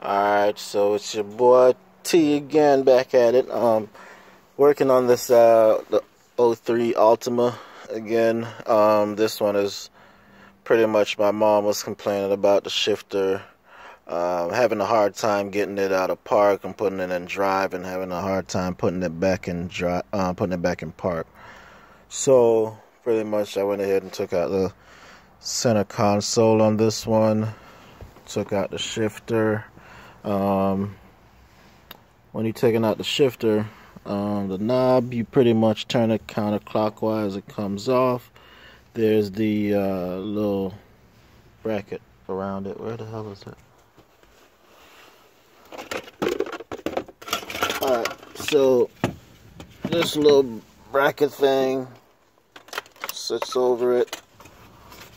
Alright, so it's your boy T again, back at it. Working on this the '03 Altima again. This one is pretty much, my mom was complaining about the shifter, having a hard time getting it out of park and putting it in drive, and having a hard time putting it back in drive, putting it back in park. So pretty much I went ahead and took out the center console on this one, took out the shifter. When you're taking out the shifter, the knob, you pretty much turn it counterclockwise, it comes off. There's the little bracket around it. Where the hell is it? Alright, so this little bracket thing sits over it.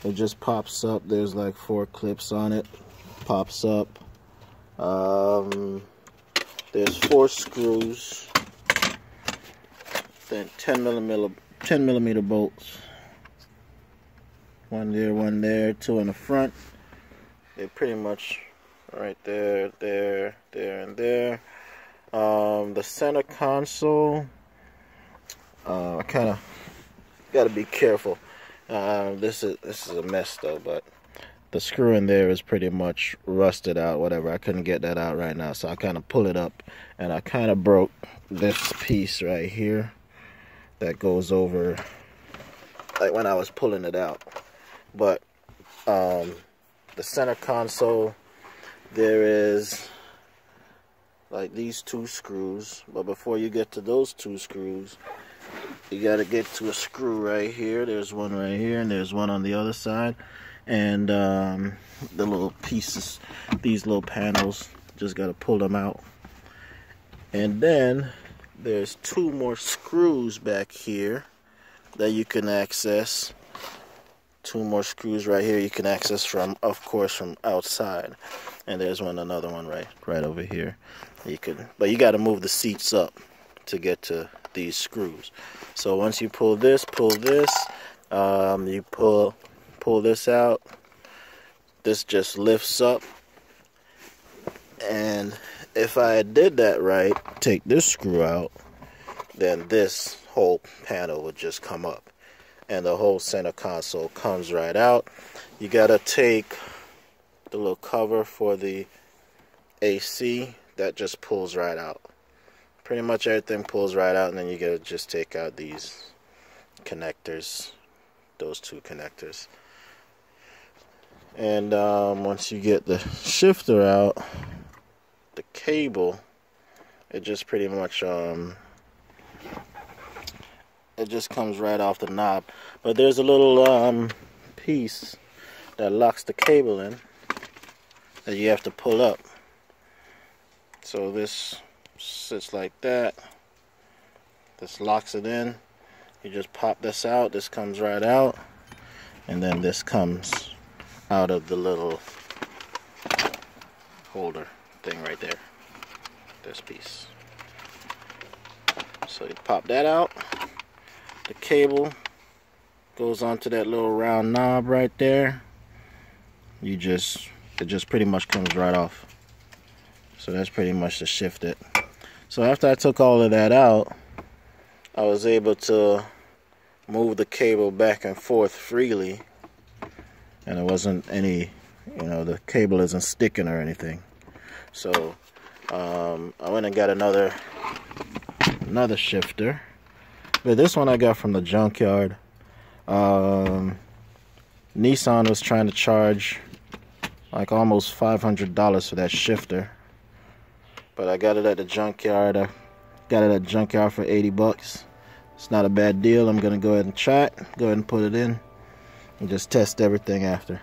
It just pops up. There's like 4 clips on it. Pops up. There's 4 screws, then 10 millimeter bolts, one there, 2 in the front. They're pretty much right there, there, and there. The center console, I kind of got to be careful. This is a mess though, but the screw in there is pretty much rusted out, whatever. I couldn't get that out right now, so I kind of pull it up, and I kind of broke this piece right here that goes over, like when I was pulling it out. But the center console, there is like these 2 screws, but before you get to those 2 screws, you got to get to a screw right here. There's one right here, and there's one on the other side. And the little pieces, these little panels, just got to pull them out. And then there's 2 more screws back here that you can access. 2 more screws right here you can access from, of course, from outside. And there's another one right over here. But you got to move the seats up to get to these screws. So once you pull this, you pull this out, this just lifts up, and if I did that right, take this screw out, then this whole panel would just come up, and the whole center console comes right out. You gotta take the little cover for the AC, that just pulls right out. Pretty much everything pulls right out, and then you gotta just take out these connectors, those 2 connectors. And once you get the shifter out, the cable, it just pretty much it just comes right off the knob. But there's a little piece that locks the cable in that you have to pull up. So this sits like that. This locks it in. You just pop this out. This comes right out, and then this comes out of the little holder thing right there, this piece. So you pop that out, the cable goes onto that little round knob right there. It just pretty much comes right off. So that's pretty much to shift it. So after I took all of that out, I was able to move the cable back and forth freely, and it wasn't any, the cable isn't sticking or anything. So I went and got another shifter, but this one I got from the junkyard. Nissan was trying to charge like almost $500 for that shifter, but I got it at the junkyard. I got it at the junkyard for 80 bucks. It's not a bad deal. I'm gonna go ahead and try it, go ahead and put it in, and just test everything after.